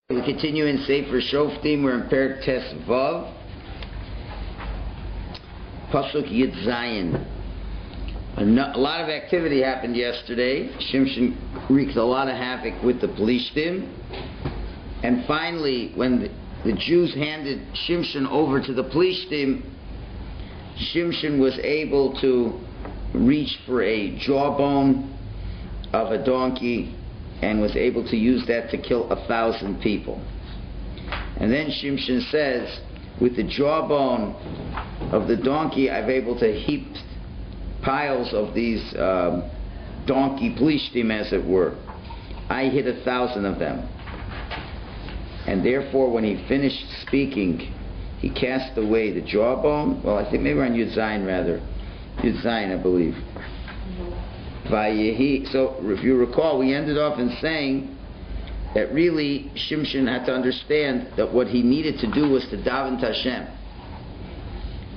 We continue in Sefer Shoftim. We're in Perek Tes Vav, Pasuk Yud Zayin. A lot of activity happened yesterday. Shimshon wreaked a lot of havoc with the Plishtim, and finally, when the Jews handed Shimshon over to the Plishtim, Shimshon was able to reach for a jawbone of a donkey and was able to use that to kill 1,000 people. And then Shimshon says, with the jawbone of the donkey, I've able to heap piles of these donkey plishtim, as it were. I hit 1,000 of them. And therefore, when he finished speaking, he cast away the jawbone. Well, I think maybe we're on Yud Zayin rather. Yud Zayin, I believe. So if you recall, we ended off in saying that really Shimshon had to understand that what he needed to do was to daven to Hashem,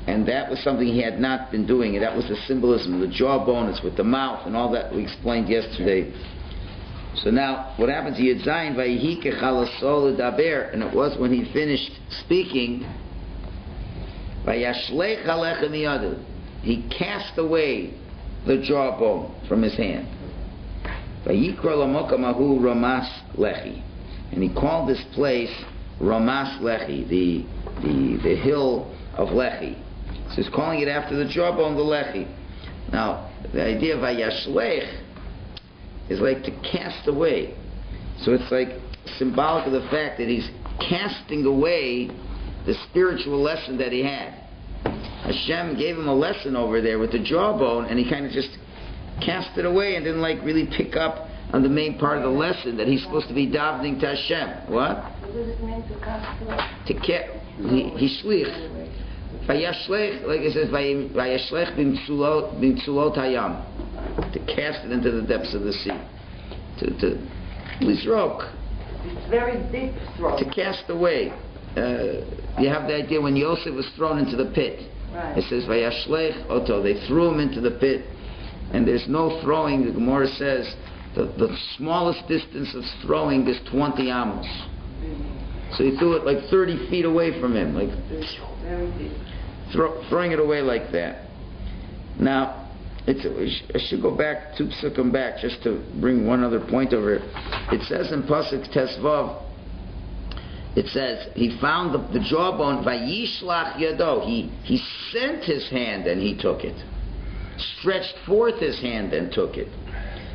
and that was something he had not been doing, and that was the symbolism of the jawbone. It's with the mouth and all that we explained yesterday. So now what happens? Yud Zayin vayihi kechalasol ledaber, and it was when he finished speaking, vayashlech alecha miyadu, he cast away the jawbone from his hand. Vayikra lamokom ahu Ramas Lechi, and he called this place Ramas Lechi, the hill of Lechi. So he's calling it after the jawbone, the Lechi. Now, the idea of vayashlech is like to cast away. So it's like symbolic of the fact that he's casting away the spiritual lesson that he had. Hashem gave him a lesson over there with the jawbone, and he kind of just cast it away and didn't like really pick up on the main part of the lesson that he's supposed to be davening to Hashem. What? What does it mean to cast away? He shlich. Vayashlech, like it says, vayashlech b'mtsulot hayam, to cast it into the depths of the sea. To lizrok. It's very deep stroke. To cast away. You have the idea when Yossi was thrown into the pit. Right. It says vayashlech oto. They threw him into the pit, and there's no throwing. The Gemara says the smallest distance of throwing is 20 amos. So he threw it like 30 feet away from him, like very deep. Throwing it away like that. Now, I should go back to come back just to bring one other point over here. It says in Pasuk Tes Vav, it says he found the jawbone. Vayishlach yado. He sent his hand and he took it. Stretched forth his hand and took it.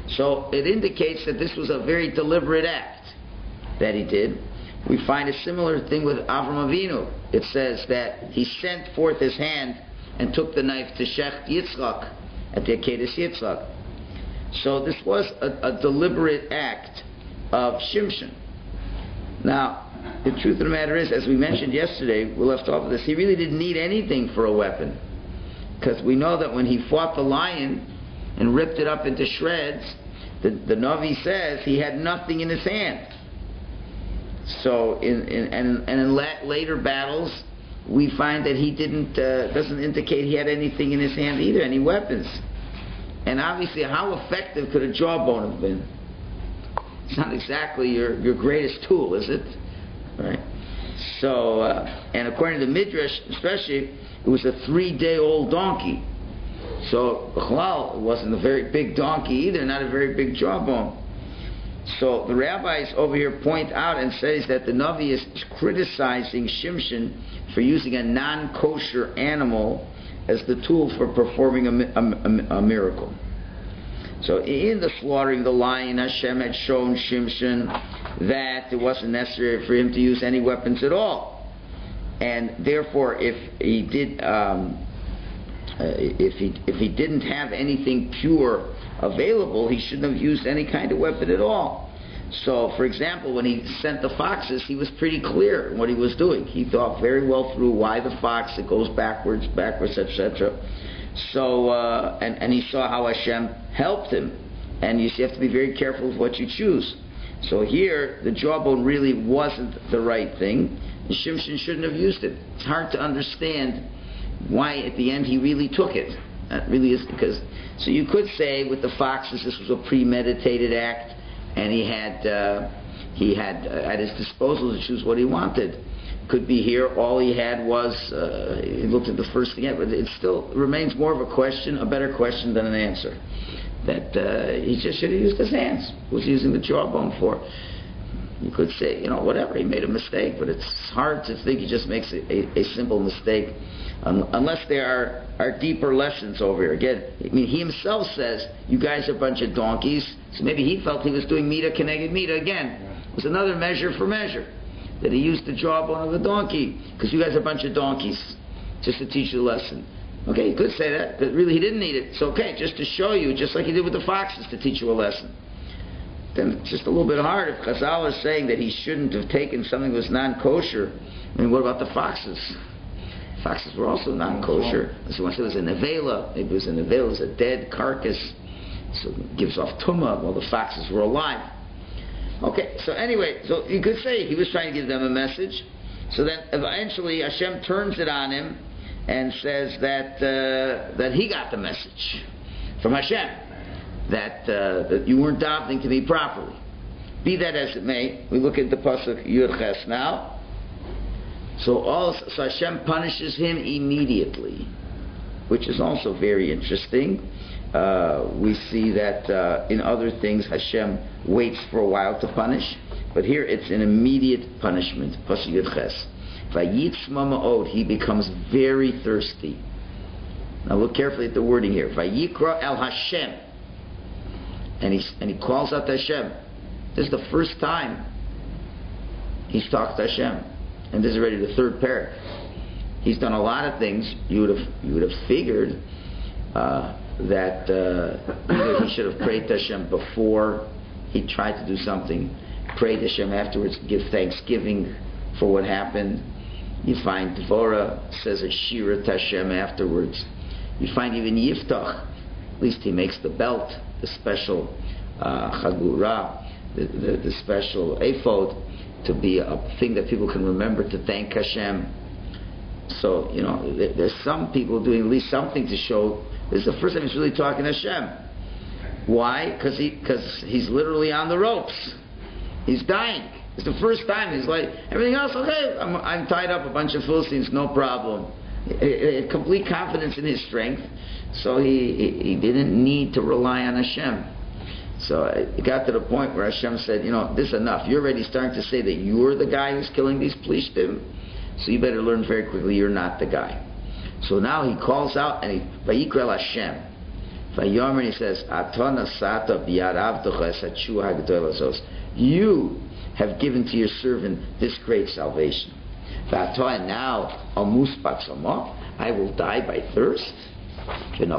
So it indicates that this was a very deliberate act that he did. We find a similar thing with Avram Avinu. It says that he sent forth his hand and took the knife to Shech Yitzchak at the Akedah Yitzchak. So this was a deliberate act of Shimshon. Now, the truth of the matter is, as we mentioned yesterday, we left off with this, he really didn't need anything for a weapon. Because we know that when he fought the lion and ripped it up into shreds, the Navi says he had nothing in his hand. So, in later battles, we find that he doesn't indicate he had anything in his hand either, any weapons. And obviously, how effective could a jawbone have been? It's not exactly your greatest tool, is it? Right. So, and according to the Midrash, especially, it was a 3-day-old donkey. So, it wasn't a very big donkey either, not a very big jawbone. So the rabbis over here point out and says that the Navi is criticizing Shimshon for using a non-kosher animal as the tool for performing a miracle. So in the slaughtering of the lion, Hashem had shown Shimshon that it wasn't necessary for him to use any weapons at all, and therefore, if he didn't have anything pure available, he shouldn't have used any kind of weapon at all. So, for example, when he sent the foxes, he was pretty clear in what he was doing. He thought very well through why the fox, it goes backwards, etc. So, and he saw how Hashem helped him. And you have to be very careful with what you choose. So here, the jawbone really wasn't the right thing. And Shimshon shouldn't have used it. It's hard to understand why at the end he really took it. That really is because... So you could say with the foxes this was a premeditated act, and he had he had at his disposal to choose what he wanted. Could be here, all he had was, he looked at the first thing, but it still remains more of a question, a better question than an answer. That he just should have used his hands. What was he using the jawbone for? You could say, whatever, he made a mistake, but it's hard to think he just makes a simple mistake unless there are deeper lessons over here. Again, he himself says, you guys are a bunch of donkeys, so maybe he felt he was doing mita keneged mita again. It was another measure for measure, that he used the jawbone of a donkey, because you guys are a bunch of donkeys, just to teach you a lesson. Okay, you could say that, but really he didn't need it. It's okay, just to show you, just like he did with the foxes, to teach you a lesson. Then it's just a little bit hard. If Chazal is saying that he shouldn't have taken something that was non-kosher, what about the foxes? Foxes were also non-kosher. So once it was a nevela, maybe it was it was a dead carcass, so it gives off tumah while the foxes were alive. Okay, so anyway, so you could say he was trying to give them a message. So then eventually Hashem turns it on him and says that he got the message from Hashem, that you weren't davening to me properly. Be that as it may, we look at the pasuk Yud Ches now. So Hashem punishes him immediately, which is also very interesting. We see that in other things Hashem waits for a while to punish, but here it's an immediate punishment. Pasuk Yud Ches. Vayitzma ma'od, he becomes very thirsty. Now look carefully at the wording here. Vayikra el Hashem, and he calls out to Hashem. This is the first time he's talked to Hashem, and this is already the third parak. He's done a lot of things. You would have figured that either he should have prayed to Hashem before he tried to do something, prayed to Hashem afterwards, give thanksgiving for what happened. You find Dvorah says a shira to Hashem afterwards. You find even Yiftach, at least he makes the belt, the special chagura, the special ephod, to be a thing that people can remember to thank Hashem. So, there's some people doing at least something to show this is the first time he's really talking to Hashem. Why? Because he's literally on the ropes. He's dying. It's the first time. He's like, everything else, okay, I'm tied up, a bunch of Philistines, no problem. A complete confidence in his strength. So he didn't need to rely on Hashem. So it got to the point where Hashem said, this is enough. You're already starting to say that you're the guy who's killing these plishtim. So you better learn very quickly you're not the guy. So now he calls out and he Vayikrel Hashem. Vayomer, and he says, Atona sata biyad avtocha es hatshua hagdola zos. You have given to your servant this great salvation. And now, I will die by thirst. And I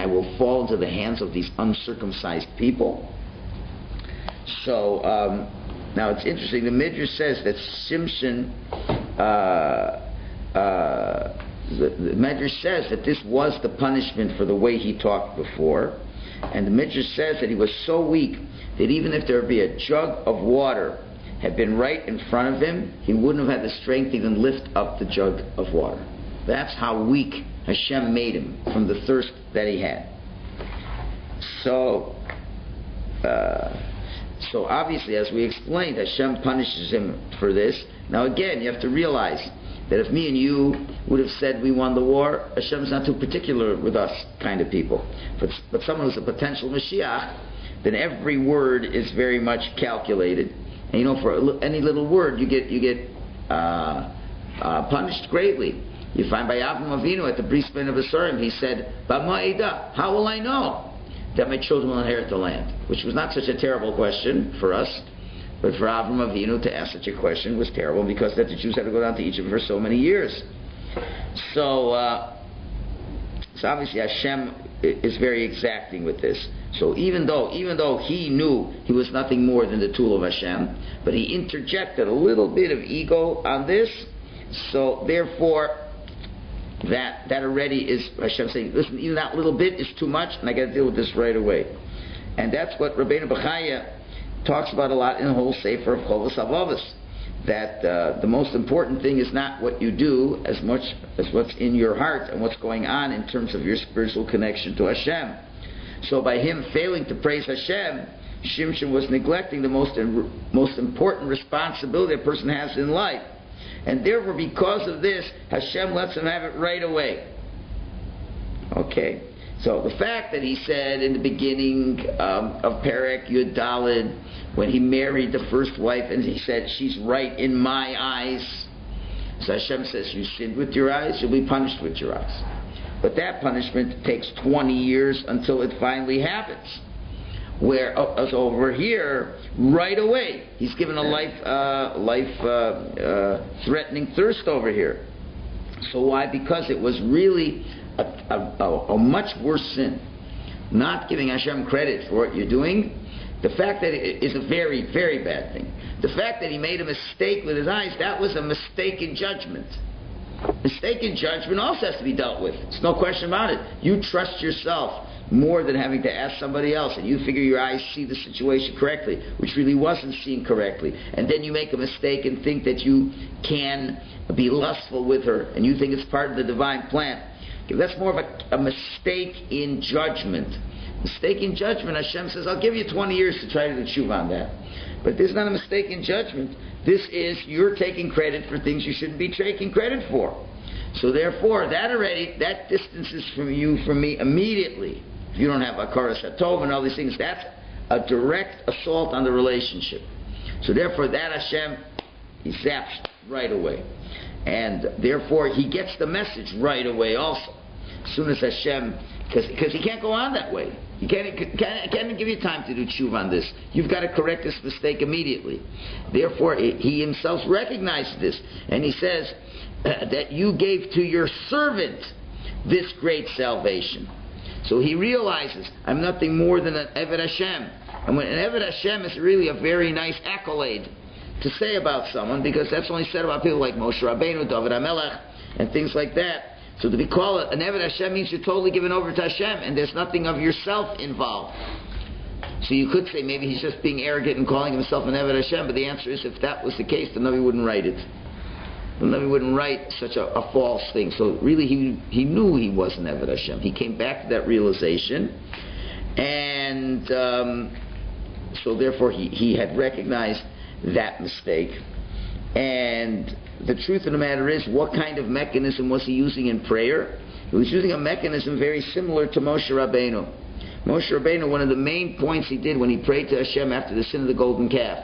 will fall into the hands of these uncircumcised people. So, now it's interesting. The Midrash says that Shimshon, the Midrash says that this was the punishment for the way he talked before. And the Midrash says that he was so weak that even if there would be a jug of water had been right in front of him, he wouldn't have had the strength to even lift up the jug of water. That's how weak Hashem made him from the thirst that he had. So obviously, as we explained, Hashem punishes him for this. Now again, you have to realize that if me and you would have said we won the war, Hashem's not too particular with us kind of people. But someone who's a potential Mashiach, then every word is very much calculated. And for any little word, you get punished greatly. You find by Avram Avinu at the Bris Ben of Asarim, he said, "B'ma'ida, how will I know that my children will inherit the land?" Which was not such a terrible question for us, but for Avram Avinu to ask such a question was terrible because that the Jews had to go down to Egypt for so many years. So obviously Hashem is very exacting with this. So even though he knew he was nothing more than the tool of Hashem, but he interjected a little bit of ego on this. So therefore, that already is Hashem saying, listen, even that little bit is too much, and I got to deal with this right away. And that's what Rabbeinu Bechaya talks about a lot in the whole Sefer of Chovos HaLevavos, that the most important thing is not what you do as much as what's in your heart and what's going on in terms of your spiritual connection to Hashem. So by him failing to praise Hashem, Shimshon was neglecting the most important responsibility a person has in life. And therefore, because of this, Hashem lets him have it right away. Okay? So the fact that he said in the beginning of Perek Yud Daled, when he married the first wife, and he said, she's right in my eyes. So Hashem says, you sinned with your eyes, you'll be punished with your eyes. But that punishment takes 20 years until it finally happens. Whereas over here, right away, he's given a life-threatening thirst over here. So why? Because it was really a much worse sin. Not giving Hashem credit for what you're doing. The fact that it is a very, very bad thing. The fact that he made a mistake with his eyes, that was a mistake in judgment. Mistake in judgment also has to be dealt with. There's no question about it. You trust yourself more than having to ask somebody else, and you figure your eyes see the situation correctly, which really wasn't seen correctly. And then you make a mistake and think that you can be lustful with her, and you think it's part of the divine plan. Okay, that's more of a mistake in judgment. Mistake in judgment, Hashem says, I'll give you 20 years to try to do tshuva on that. But this is not a mistake in judgment. This is, you're taking credit for things you shouldn't be taking credit for. So therefore, that distances from me immediately. If you don't have a karas hatov and all these things, that's a direct assault on the relationship. So therefore, that Hashem, he zaps right away. And therefore, he gets the message right away also. As soon as Hashem, because he can't go on that way. He can't give you time to do tshuva on this. You've got to correct this mistake immediately. Therefore, he himself recognizes this. And he says that you gave to your servant this great salvation. So he realizes, I'm nothing more than an Eved Hashem. And when an Eved Hashem is really a very nice accolade to say about someone, because that's only said about people like Moshe Rabbeinu, David HaMelech, and things like that. So to be called an Eved Hashem means you're totally given over to Hashem, and there's nothing of yourself involved. So you could say maybe he's just being arrogant and calling himself an Eved Hashem, but the answer is, if that was the case, the Navi wouldn't write it. The Navi wouldn't write such a false thing. So really he knew he was an Eved Hashem. He came back to that realization, and so therefore he had recognized that mistake. And the truth of the matter is, what kind of mechanism was he using in prayer? He was using a mechanism very similar to Moshe Rabbeinu. Moshe Rabbeinu, one of the main points he did when he prayed to Hashem after the sin of the golden calf,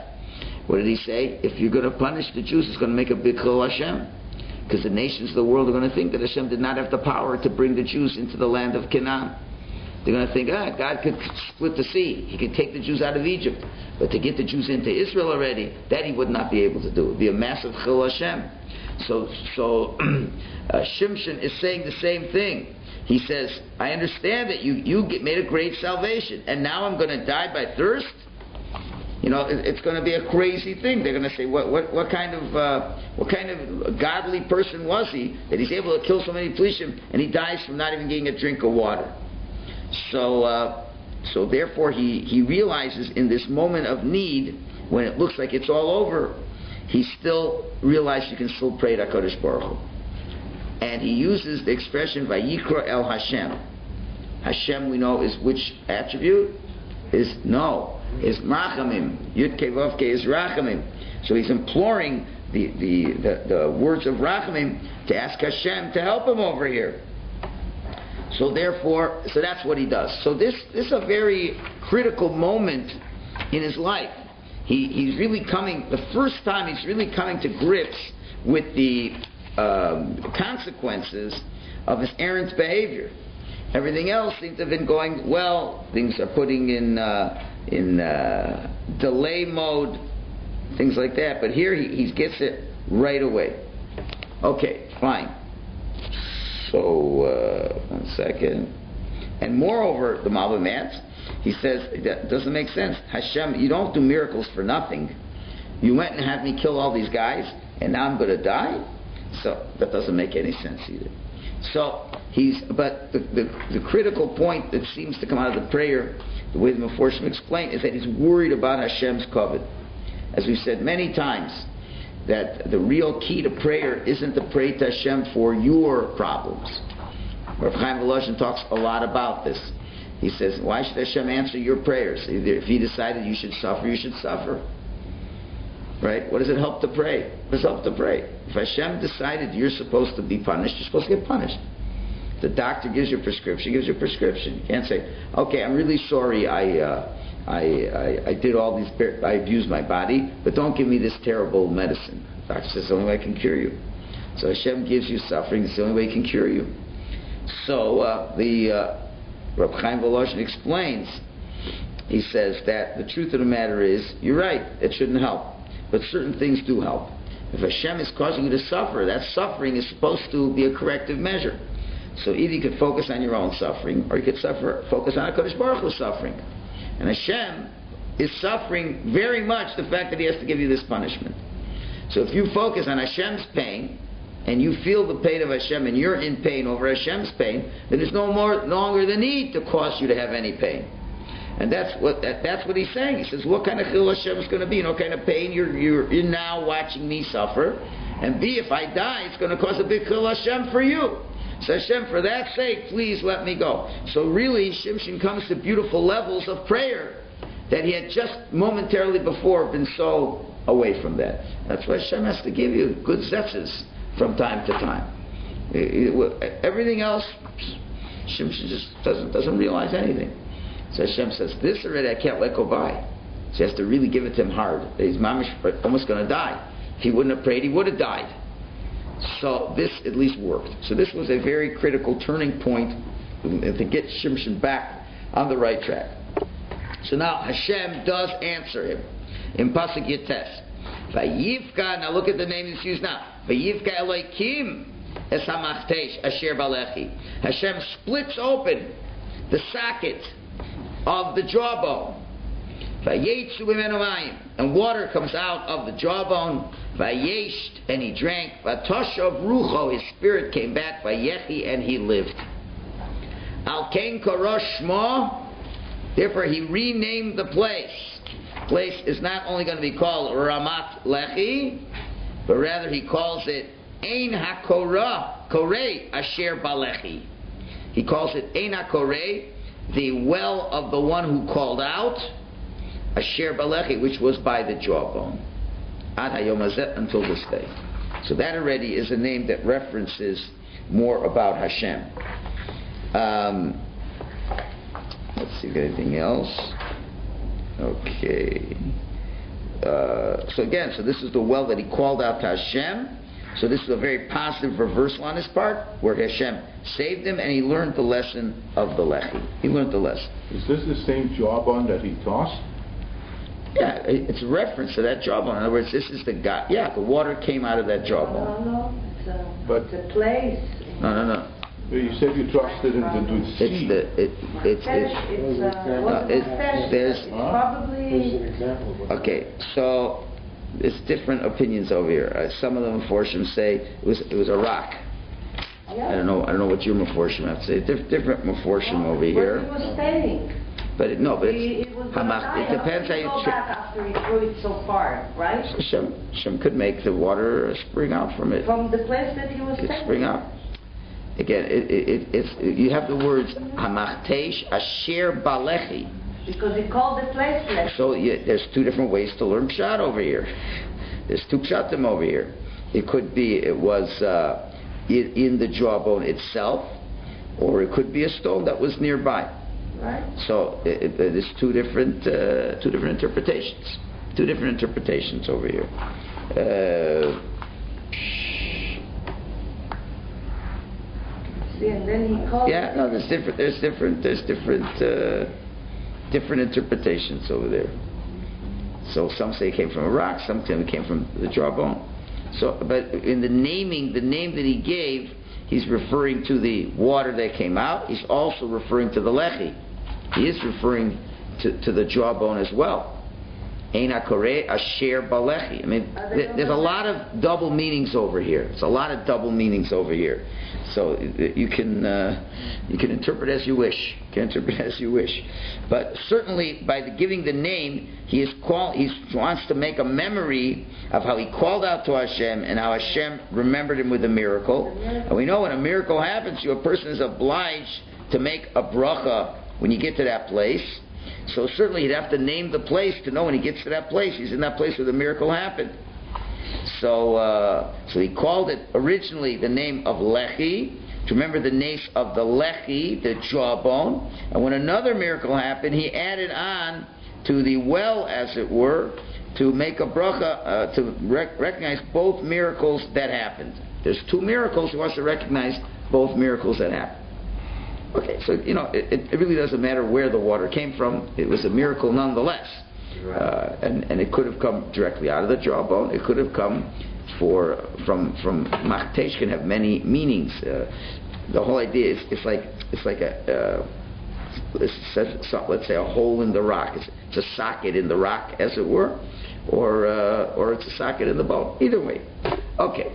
what did he say? If you're going to punish the Jews, it's going to make a big chil Hashem. Because the nations of the world are going to think that Hashem did not have the power to bring the Jews into the land of Canaan. They're going to think, God could split the sea. He could take the Jews out of Egypt. But to get the Jews into Israel already, that he would not be able to do. It would be a massive chil Hashem. So Shimshon is saying the same thing. He says, I understand that you made a great salvation, and now I'm going to die by thirst? You know, it's going to be a crazy thing. They're going to say, what kind of godly person was he that he's able to kill so many plishim and he dies from not even getting a drink of water? So therefore he realizes in this moment of need, when it looks like it's all over, he still realizes you can still pray to HaKadosh Baruch Hu. And he uses the expression Vayikra El Hashem. Hashem, we know, is which attribute? Is Rachamim. Yud Kei Vav Kei is Rachamim. So he's imploring the words of Rachamim to ask Hashem to help him over here. So therefore, that's what he does. So this is a very critical moment in his life. He's really coming, the first time he's really coming to grips with the consequences of his errant behavior. Everything else seems to have been going well. Things are putting in delay mode, things like that. But here he gets it right away. Okay, fine. So, one second. And moreover, the Malbim adds, he says, that doesn't make sense. Hashem, you don't do miracles for nothing. You went and had me kill all these guys, and now I'm going to die? So, that doesn't make any sense either. So, but the critical point that seems to come out of the prayer, the way the Meforshim explain, is that he's worried about Hashem's kavod. As we've said many times, that the real key to prayer isn't to pray to Hashem for your problems. Rav Chaim Volozhin talks a lot about this. He says, why should Hashem answer your prayers? If He decided you should suffer, you should suffer. Right? What does it help to pray? What does it help to pray? If Hashem decided you're supposed to be punished, you're supposed to get punished. The doctor gives you a prescription, gives you a prescription. You can't say, okay, I'm really sorry I did all these, I abused my body, but don't give me this terrible medicine. The doctor says, the only way I can cure you. So Hashem gives you suffering, it's the only way He can cure you. So Rabbi Chaim Volozhin explains, he says that the truth of the matter is, you're right, it shouldn't help. But certain things do help. If Hashem is causing you to suffer, that suffering is supposed to be a corrective measure. So either you could focus on your own suffering, or you could focus on HaKadosh Baruch Hu's suffering. And Hashem is suffering very much the fact that He has to give you this punishment. So if you focus on Hashem's pain, and you feel the pain of Hashem, and you're in pain over Hashem's pain, then there's no longer the need to cause you to have any pain. And that's what he's saying. He says, what kind of chil Hashem is going to be? What kind of pain you're now watching me suffer? And B, if I die, it's going to cause a big chil Hashem for you. So Hashem, for that sake, please let me go. So really, Shimshon comes to beautiful levels of prayer that he had just momentarily before been so away from that. That's why Hashem has to give you good zetzes from time to time. Everything else, Shimshon just doesn't realize anything. So Hashem says, this already I can't let go by. So he has to really give it to him hard. He's mamish almost going to die. If he wouldn't have prayed, he would have died. So this at least worked. So this was a very critical turning point to get Shimshon back on the right track. So now Hashem does answer him in Pasuk Yates. Vayivka, now look at the name that's used now. Vayivka Elokim es hamachtesh asher balechi. Hashem splits open the socket of the jawbone. Vayetzu b'menu mayim, and water comes out of the jawbone. Vayesht, and he drank. Vatoshav rucho, his spirit came back. Vayechi, and he lived. Al kain korosh shmo, therefore he renamed the place. Place is not only going to be called Ramat Lechi, but rather he calls it Ein HaKorah, Koreh Asher Balechi. He calls it Ein HaKoreh, the well of the one who called out, Asher Balechi, which was by the jawbone. Ad Hayom Hazeh, until this day. So that already is a name that references more about Hashem. Let's see if anything else. Okay. So again, so this is the well that he called out to Hashem. So this is a very positive reversal on his part, where Hashem saved him and he learned the lesson of the Lechi. He learned the lesson. Is this the same jawbone that he tossed? Yeah, it's a reference to that jawbone. In other words, this is the guy. Yeah, the water came out of that jawbone. No, it's a place. No. You said you tossed it into the sea. There's probably... Okay, so there's different opinions over here. Some of the Meforshim say it was a rock. Yeah. I don't know what your Meforshim have to say. Different Meforshim over here. But he was staying. But it depends how you after he threw it so far, right? Hashem could make the water spring out from it. From the place that he was staying. Spring out. Again, you have the words Hamachtesh Asher Balechi. Because he called the place Lechi. So there's two different ways to learn Pshat over here. There's two Pshatim over here. It could be it was in the jawbone itself, or it could be a stone that was nearby. Right. So there's two different interpretations. Two different interpretations over here. And then he called. Yeah, no, there's different interpretations over there. So some say it came from a rock, some say it came from the jawbone. So, but in the name that he gave, he's referring to the water that came out. He's also referring to the lechi. He is referring to the jawbone as well. Ein HaKoreh Asher Balechi. I mean, there's a lot of double meanings over here. It's a lot of double meanings over here. So you can interpret as you wish. You can interpret as you wish. But certainly, by giving the name, he wants to make a memory of how he called out to Hashem and how Hashem remembered him with a miracle. And we know when a miracle happens, a person is obliged to make a bracha when you get to that place. So certainly he'd have to name the place to know when he gets to that place, he's in that place where the miracle happened. So he called it originally the name of Lechi, to remember the nace of the Lechi, the jawbone. And when another miracle happened, he added on to the well, as it were, to make a bracha, to recognize both miracles that happened. There's two miracles, he wants to recognize both miracles that happened. Okay, so it really doesn't matter where the water came from, it was a miracle nonetheless. And it could have come directly out of the jawbone, it could have come from Machtesh, can have many meanings. The whole idea is it's like a let's say a hole in the rock. It's a socket in the rock, as it were, or it's a socket in the bone. Either way. Okay.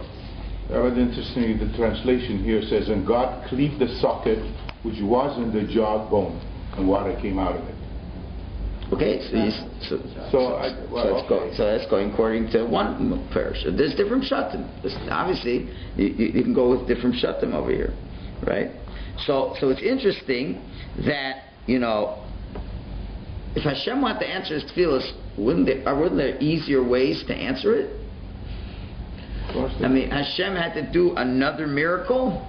Very interesting. The translation here says, "And God cleaved the socket which was in the jawbone, and water came out of it." Okay, so that's going according to one parish. There's different Shoftim. Obviously, you can go with different Shoftim over here, right? So it's interesting that if Hashem wanted to answer his tefillas, wouldn't there easier ways to answer it? I mean, Hashem had to do another miracle,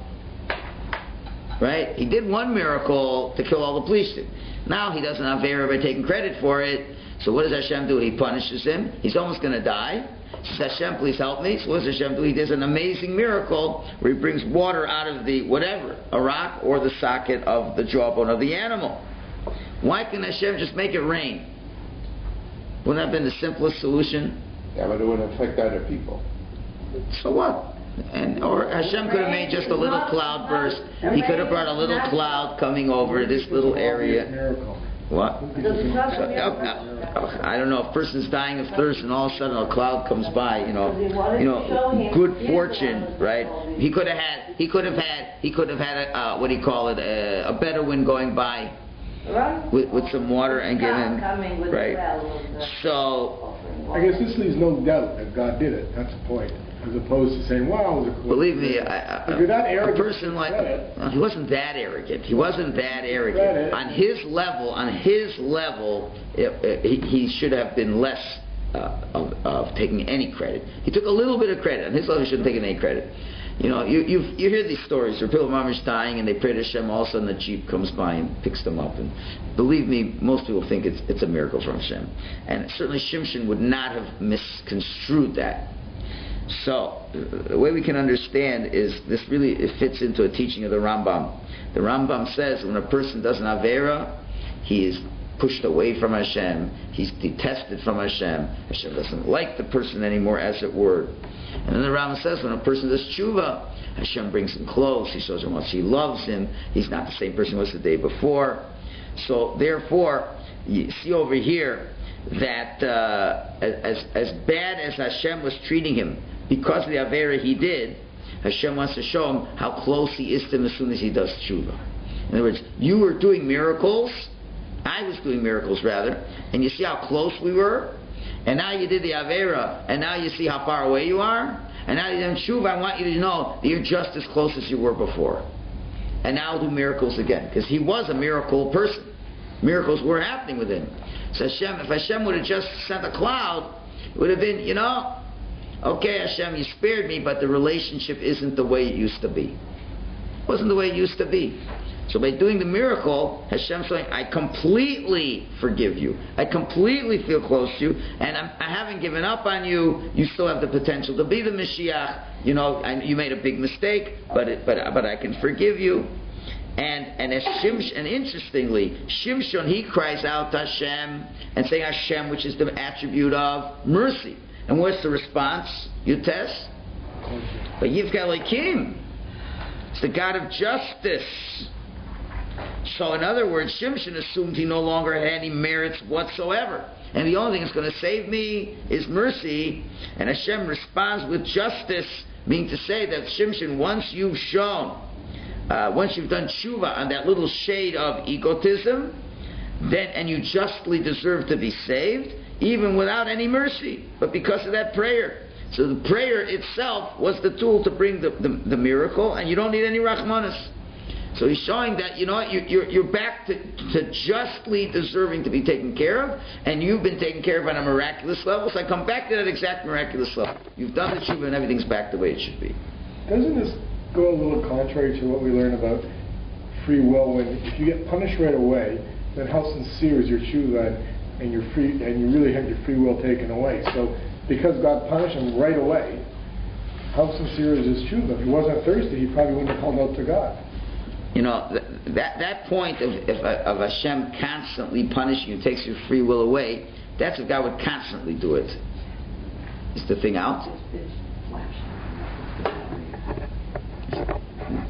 right? He did one miracle to kill all the Plishtim. Now he doesn't have Avera by taking credit for it. So what does Hashem do? He punishes him. He's almost going to die. He says, Hashem, please help me. So what does Hashem do? He does an amazing miracle where he brings water out of the whatever, a rock or the socket of the jawbone of the animal. Why can Hashem just make it rain? Wouldn't that have been the simplest solution? Yeah, but it wouldn't affect other people. So what? Or Hashem could have made just a little cloud burst. He could have brought a little cloud coming over this little area. What? I don't know. If a person's dying of thirst and all of a sudden a cloud comes by, good fortune, right? He could have had a Bedouin going by with some water and give him, right? So I guess this leaves no doubt that God did it. That's the point. As opposed to saying, "Wow, it was a cool." Believe me, a person like he wasn't that arrogant. He wasn't that arrogant. On his level, he should have been less of taking any credit. He took a little bit of credit. On his level, he shouldn't take any credit. You hear these stories where people are dying and they pray to Hashem. All of a sudden, the jeep comes by and picks them up. And believe me, most people think it's a miracle from Hashem. And certainly, Shimshon would not have misconstrued that. So, the way we can understand is this really fits into a teaching of the Rambam. The Rambam says when a person does an Avera, he is pushed away from Hashem, he's detested from Hashem, Hashem doesn't like the person anymore, as it were. And then the Rambam says when a person does Tshuva, Hashem brings him close, he shows him how much he loves him, he's not the same person he was the day before. So, therefore, you see over here that as bad as Hashem was treating him, because of the Avera he did, Hashem wants to show him how close he is to him as soon as he does tshuva. In other words, you were doing miracles, I was doing miracles rather, and you see how close we were, and now you did the Avera, and now you see how far away you are, and now you're doing tshuva. I want you to know that you're just as close as you were before. And now I'll do miracles again, because he was a miracle person. Miracles were happening with him. So if Hashem would have just sent a cloud, it would have been, okay, Hashem, you spared me, but the relationship isn't the way it used to be. It wasn't the way it used to be. So by doing the miracle, Hashem's saying, I completely forgive you. I completely feel close to you, and I haven't given up on you. You still have the potential to be the Mashiach. You made a big mistake, but I can forgive you. And interestingly, Shimshon, he cries out to Hashem and saying Hashem, which is the attribute of mercy. And what's the response? Yutes? But Yivka Elokim. It's the God of justice. So in other words, Shimshon assumed he no longer had any merits whatsoever. And the only thing that's going to save me is mercy. And Hashem responds with justice, meaning to say that Shimshon, once you've done tshuva on that little shade of egotism, and you justly deserve to be saved, even without any mercy, but because of that prayer. So the prayer itself was the tool to bring the miracle, and you don't need any rachmanis. So he's showing that, you know what, you're back to justly deserving to be taken care of, and you've been taken care of on a miraculous level, so I come back to that exact miraculous level. You've done the tshuva and everything's back the way it should be. Doesn't this go a little contrary to what we learn about free will? When if you get punished right away, then how sincere is your tshuva, and you're free, and you really have your free will taken away? So because God punished him right away, how sincere is his tshuva? If he wasn't thirsty, he probably wouldn't have called out to God. You know, that point of Hashem constantly punishing you, takes your free will away, that's if God would constantly do it. Is the thing out?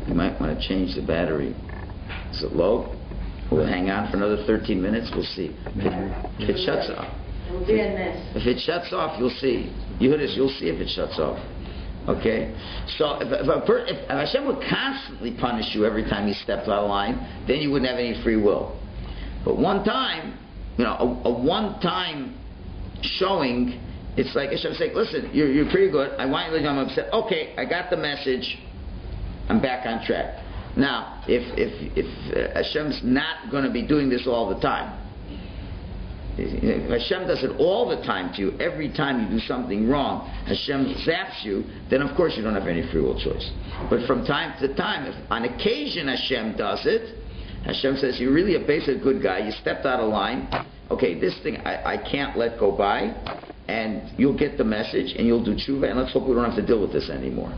You might want to change the battery. Is it low? Will it hang on for another 13 minutes? We'll see. If it shuts off. If it shuts off, you'll see. You hear this, you'll see if it shuts off. Okay? So if Hashem would constantly punish you every time you stepped out of line, then you wouldn't have any free will. But one time, you know, a one-time showing, it's like Hashem saying, listen, you're pretty good, I want you to know I'm upset. Okay, I got the message, I'm back on track. Now, if Hashem's not going to be doing this all the time, if Hashem does it all the time to you, every time you do something wrong, Hashem zaps you, then of course you don't have any free will choice. But from time to time, if on occasion Hashem does it, Hashem says, you're really a basic good guy, you stepped out of line, okay, this thing I can't let go by, and you'll get the message, and you'll do tshuva, and let's hope we don't have to deal with this anymore.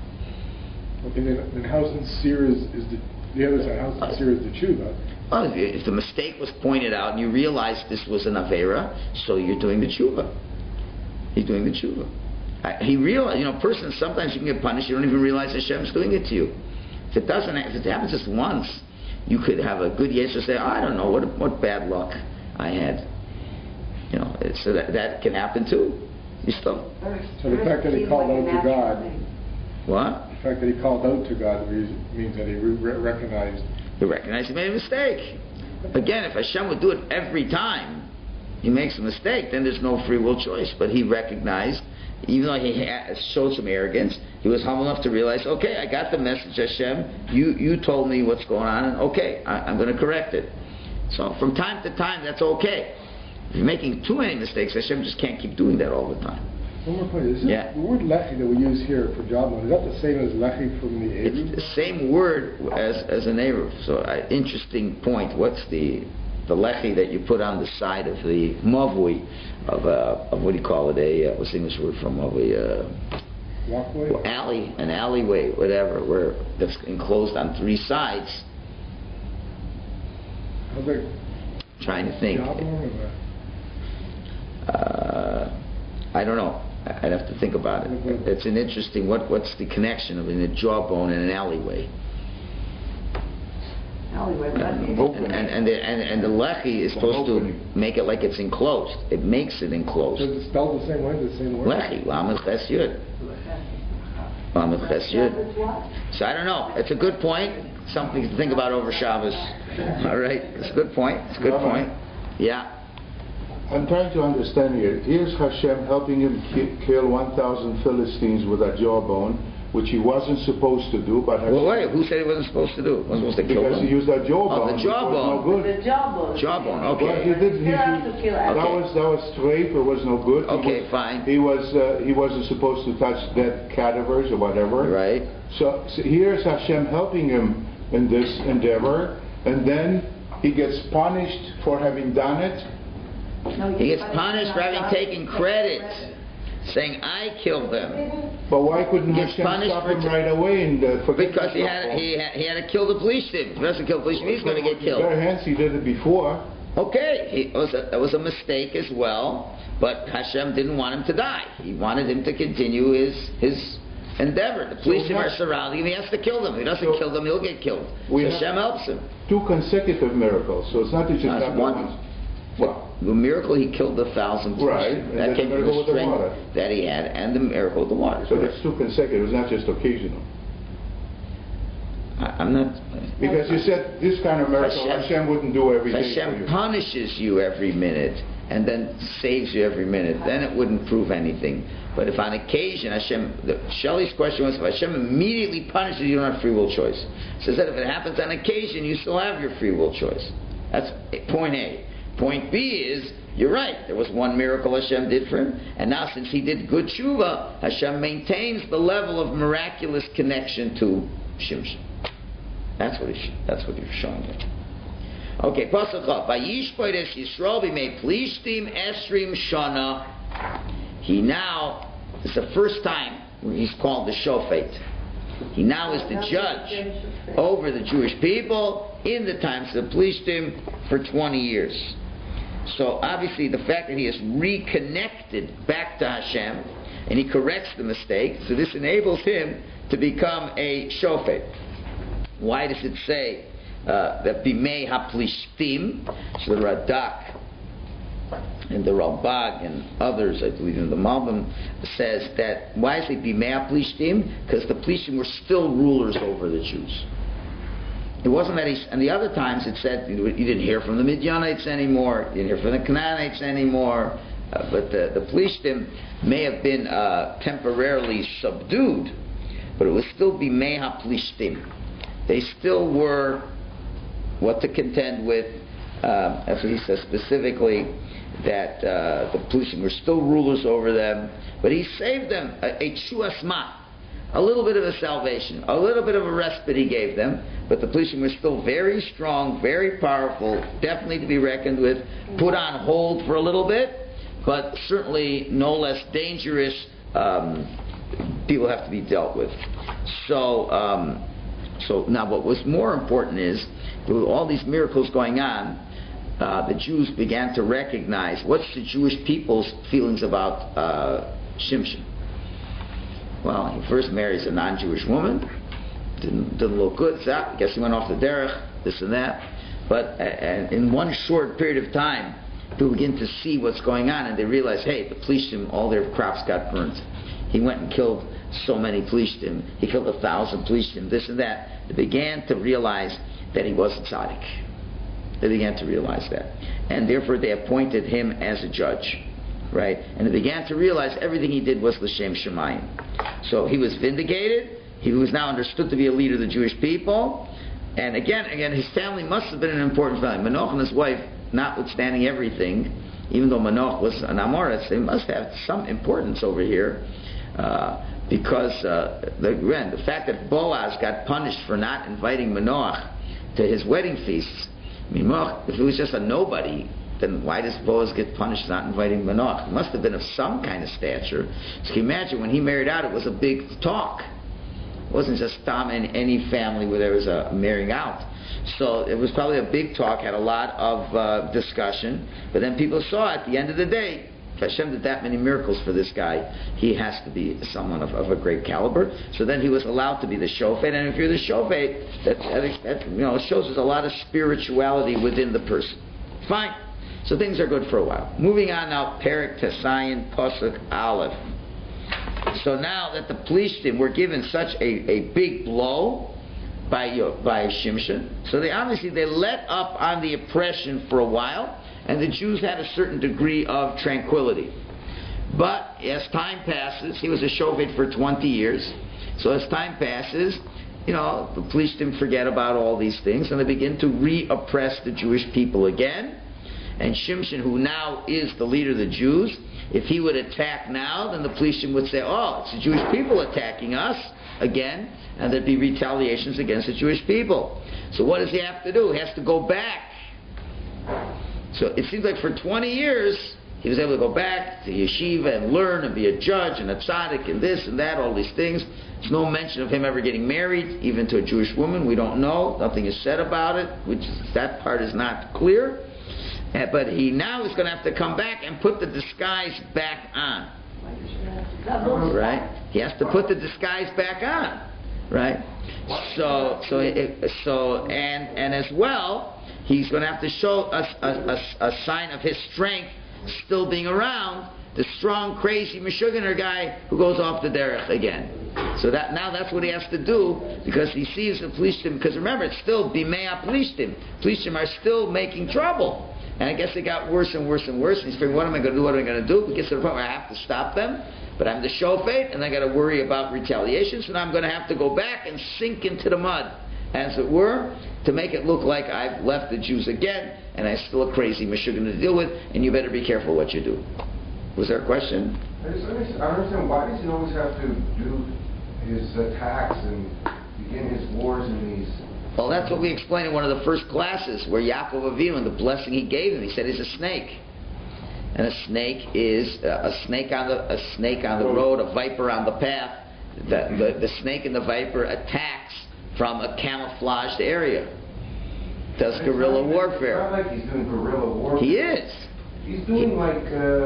Okay, then how sincere is the other side, how sincere is the tshuva? Well, if the mistake was pointed out and you realize this was an avera, so you're doing the tshuva. He's doing the tshuva. He realized, you know, person, sometimes you can get punished, you don't even realize Hashem's doing it to you. If it happens just once, you could have a good yeshiva say, I don't know, what bad luck I had. You know, so that can happen too. You still. So the fact that he called out to God. What? The fact that he called out to God means that he recognized. He recognized he made a mistake. Again, if Hashem would do it every time he makes a mistake, then there's no free will choice. But he recognized, even though he showed some arrogance, he was humble enough to realize, okay, I got the message, Hashem. You told me what's going on, and okay, I'm going to correct it. So from time to time, that's okay. If you're making too many mistakes, Hashem just can't keep doing that all the time. One more point. The word lechi that we use here for job mode, is that the same as lechi from the Eruv? It's the same word as an Eruv. So interesting point. What's the lechi that you put on the side of the mavui of what do you call it? What's the English word for mavui? Walkway? An alleyway, whatever, where that's enclosed on three sides. How's that? Trying to think. Job mode I don't know. I'd have to think about it. It's an interesting. What's the connection of a jawbone and an alleyway? And the lechi is supposed to make it like it's enclosed. It makes it enclosed. Does it spell the same way? The same word? Lechi, lamed ches yud. Lamed ches yud. So I don't know. It's a good point. Something to think about over Shabbos. All right. It's a good point. It's a good point. Yeah. I'm trying to understand here. Here's Hashem helping him kill 1,000 Philistines with a jawbone, which he wasn't supposed to do. But well, wait, who said he wasn't supposed to do? Wasn't supposed to kill because them? He used that jawbone. Oh, the jawbone. No good. The jawbone. Jawbone. Okay. Well, he didn't. That was strafe. It was no good. Okay, fine. He wasn't supposed to touch dead cadavers or whatever. Right. So here's Hashem helping him in this endeavor, and then he gets punished for having done it. He gets punished for having taken credit, saying, I killed them. But why couldn't Hashem stop him right away and forget? Because he had to kill the police chief. If he doesn't kill the police chief, he's going to get killed. On the other hand, he did it before. Okay, it was a mistake as well, but Hashem didn't want him to die. He wanted him to continue his endeavor. The police chief are surrounding him. He has to kill them. If he doesn't kill them, he'll get killed. So Hashem helps him. 2 consecutive miracles. So it's not that you just have one. Well, the miracle he killed 1,000 people. Right. That came from the strength that he had, and the miracle of the water. So that's 2 consecutive. It's not just occasional. I'm not. Because you said this kind of miracle Hashem wouldn't do every day. Hashem punishes you every minute. and then saves you every minute, then it wouldn't prove anything. But if on occasion Shelley's question was, if Hashem immediately punishes you, you don't have free will choice. So that if it happens on occasion, you still have your free will choice. That's point A. Point B is, you're right, there was one miracle Hashem did for him, and now since he did good tshuva, Hashem maintains the level of miraculous connection to Shimshon. That's what you're showing here. Okay, Pasuk Chav. Vayishpoid es Yisrael b'mei Plishtim esrim shana. He now, it's the first time he's called the Shofet. He now is the judge over the Jewish people in the times of the Plishtim for 20 years. So obviously the fact that he is reconnected back to Hashem and he corrects the mistake, so this enables him to become a Shofet. Why does it say that Bimei HaPlishtim? So the Radak and the Ralbag and others, I believe in the Malbim, says that, why is it Bimei HaPlishtim? Because the Plishtim were still rulers over the Jews. It wasn't that and the other times it said you didn't hear from the Midianites anymore, you didn't hear from the Canaanites anymore, but the Plishtim may have been temporarily subdued, but it would still Bimei HaPlishtim. They still were what to contend with, as he says specifically, that the Plishtim were still rulers over them, but he saved them, a tshuasma, a little bit of a salvation, a little bit of a respite he gave them, but the Plishtim were still very strong, very powerful, definitely to be reckoned with, put on hold for a little bit, but certainly no less dangerous people have to be dealt with. So now what was more important is, with all these miracles going on, the Jews began to recognize what's the Jewish people's feelings about Shimshon. Well, he first marries a non-Jewish woman, didn't look good, so I guess he went off the derech, this and that. But in one short period of time, people begin to see what's going on, and they realize, hey, the Plishtim, all their crops got burnt. He went and killed so many Plishtim. He killed 1,000 Plishtim, this and that. They began to realize that he wasn't tzaddik. They began to realize that. And therefore they appointed him as a judge. Right? And they began to realize everything he did was l'shem shamayim. So he was vindicated. He was now understood to be a leader of the Jewish people. And again, his family must have been an important family. Manoach and his wife, notwithstanding everything, even though Manoach was an Amoritz, they must have some importance over here. Because the fact that Boaz got punished for not inviting Manoach to his wedding feasts, I mean, if it was just a nobody, then why does Boaz get punished for not inviting Manoach? It must have been of some kind of stature. So can you imagine, when he married out, it was a big talk. It wasn't just Tom in any family where there was a marrying out. So it was probably a big talk, had a lot of discussion, but then people saw at the end of the day, if Hashem did that many miracles for this guy, he has to be someone of a great caliber. So then he was allowed to be the Shofet, and if you're the Shofet, that shows us a lot of spirituality within the person. Fine. So things are good for a while. Moving on now, Perek Tesayin Pasuk Aleph. So now that the Plishtim were given such a big blow by Shimshon, so they let up on the oppression for a while, and the Jews had a certain degree of tranquility. But as time passes, he was a Shofet for 20 years, so as time passes, the Plishtim forget about all these things, and they begin to re-oppress the Jewish people again. And Shimshon, who now is the leader of the Jews, if he would attack now, then the Plishtim would say, oh, it's the Jewish people attacking us again, and there'd be retaliations against the Jewish people. So what does he have to do? He has to go back. So it seems like for 20 years, he was able to go back to yeshiva and learn and be a judge and a tzaddik and this and that, all these things. There's no mention of him ever getting married, even to a Jewish woman. We don't know. Nothing is said about it, that part is not clear. But he now is going to have to come back and put the disguise back on. Right? He has to put the disguise back on. Right? And as well, he's going to have to show a sign of his strength still being around, the strong, crazy Meshuggah guy who goes off the derech again. So that's what he has to do, because he sees the Plishtim, because remember, it's still Bimei Plishtim. Plishtim are still making trouble. And I guess it got worse and worse and worse. And he's figuring, what am I going to do? What am I going to do? It gets to the point where I have to stop them, but I'm the shofet, and I got to worry about retaliation. So now I'm going to have to go back and sink into the mud, as it were, to make it look like I've left the Jews again, and I'm still a crazy Meshuggah to deal with, and you better be careful what you do. Was there a question? I don't understand, why does he always have to do his attacks and begin his wars in these... Well, that's what we explained in one of the first classes, where Yaakov Avinu, and the blessing he gave him, he said he's a snake. And a snake is a snake on the road, a viper on the path. The snake and the viper attacks from a camouflaged area. Does guerrilla warfare. It's not like he's doing guerrilla warfare. He is. He's doing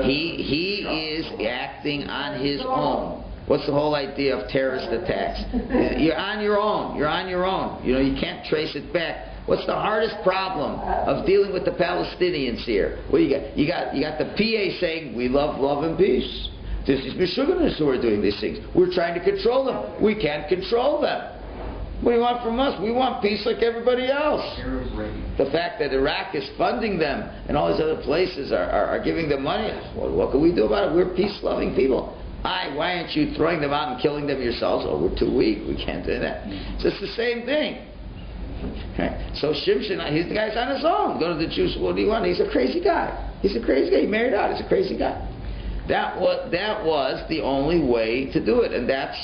He is acting on his own. What's the whole idea of terrorist attacks? You're on your own. You're on your own. You know, you can't trace it back. What's the hardest problem of dealing with the Palestinians here? Well, you got the PA saying, we love and peace. This is Meshuggahs who are doing these things. We're trying to control them. We can't control them. What do you want from us? We want peace like everybody else. The fact that Iraq is funding them and all these other places are giving them money, well, what can we do about it? We're peace-loving people. Why aren't you throwing them out and killing them yourselves? Oh, we're too weak. We can't do that. So it's the same thing. Okay. So Shimshon, the guy's on his own. Go to the Jews. What do you want? He's a crazy guy. He's a crazy guy. He married out. He's a crazy guy. That was the only way to do it, and that's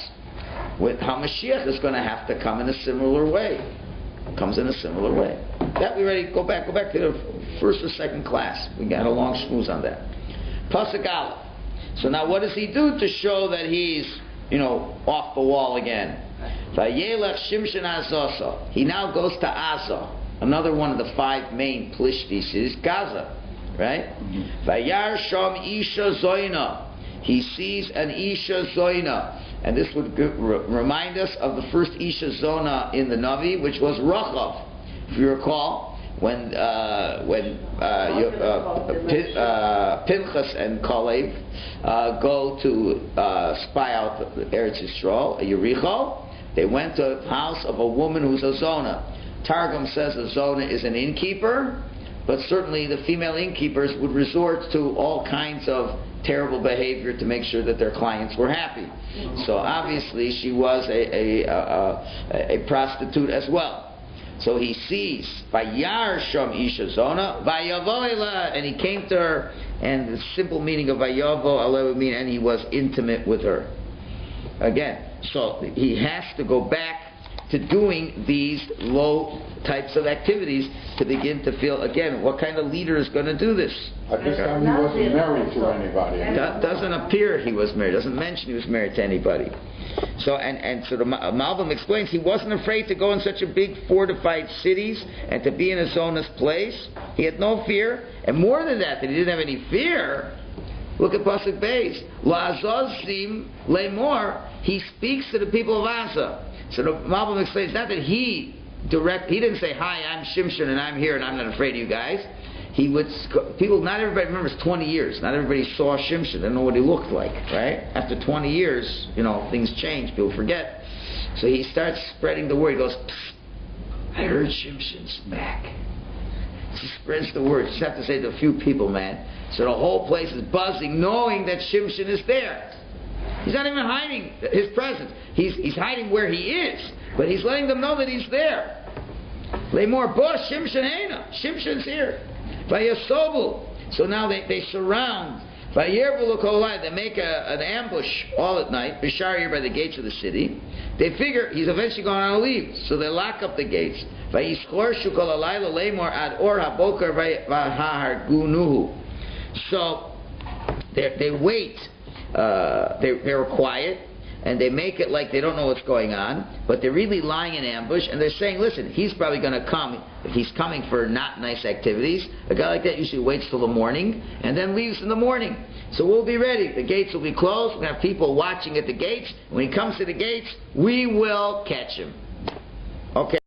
how Mashiach is going to have to come in a similar way. Comes in a similar way. That we already go back to the first or second class. We got a long schmooze on that. Pasuk Aleph. So now what does he do to show that he's, off the wall again? Vayelech Shimshon Azosa. He now goes to Aza, another one of the 5 main Plishti cities, Gaza, right? Vayar Shom Isha Zoina. He sees an Isha Zoina, and this would remind us of the first Isha Zona in the Navi, which was Rachav. If you recall, when Pinchas and Kalev go to spy out Eretz Yisrael, Yericho, they went to the house of a woman who's a Zona. Targum says a Zona is an innkeeper, but certainly the female innkeepers would resort to all kinds of terrible behavior to make sure that their clients were happy. So obviously she was a prostitute as well. So he sees Vayar Shom Isha Zona Vayavo Ela, and he came to her, and the simple meaning of Vayavo Ela would mean, and he was intimate with her. Again, so he has to go back to doing these low types of activities to begin to feel, again, what kind of leader is going to do this? At this time he wasn't married to anybody. Doesn't appear he was married. Doesn't mention he was married to anybody. So so the Malbim explains he wasn't afraid to go in such a big fortified cities and to be in a Zona's place. He had no fear, and more than that he didn't have any fear. Look at Pasuk Beis. La'azazim le'mor. He speaks to the people of Asa. So the Malbim explains not that he didn't say, hi, I'm Shimshon and I'm here and I'm not afraid of you guys. Not everybody remembers 20 years. Not everybody saw Shimshon. They don't know what he looked like, right? After 20 years, things change. People forget. So he starts spreading the word. He goes, psst, I heard Shimshon's back. He spreads the word. You just have to say to a few people, man. So the whole place is buzzing, knowing that Shimshon is there. He's not even hiding his presence. He's hiding where he is, but he's letting them know that he's there. Lemor boss Shimshon Hena. Shimshon's here. Vayasobu. So now they surround. Vayervulu kolai. They make an ambush all at night. Bisharir by the gates of the city. They figure he's eventually going to leave, so they lock up the gates. Vayischorshu kolalayla lemor ad or haboker vahargunuhu. So they wait. They're quiet, and they make it like they don't know what's going on, but they're really lying in ambush, and they're saying, listen, he's probably going to come. If he's coming for not nice activities, a guy like that usually waits till the morning and then leaves in the morning. So we'll be ready. The gates will be closed. We're going to have people watching at the gates. When he comes to the gates, we will catch him. Okay.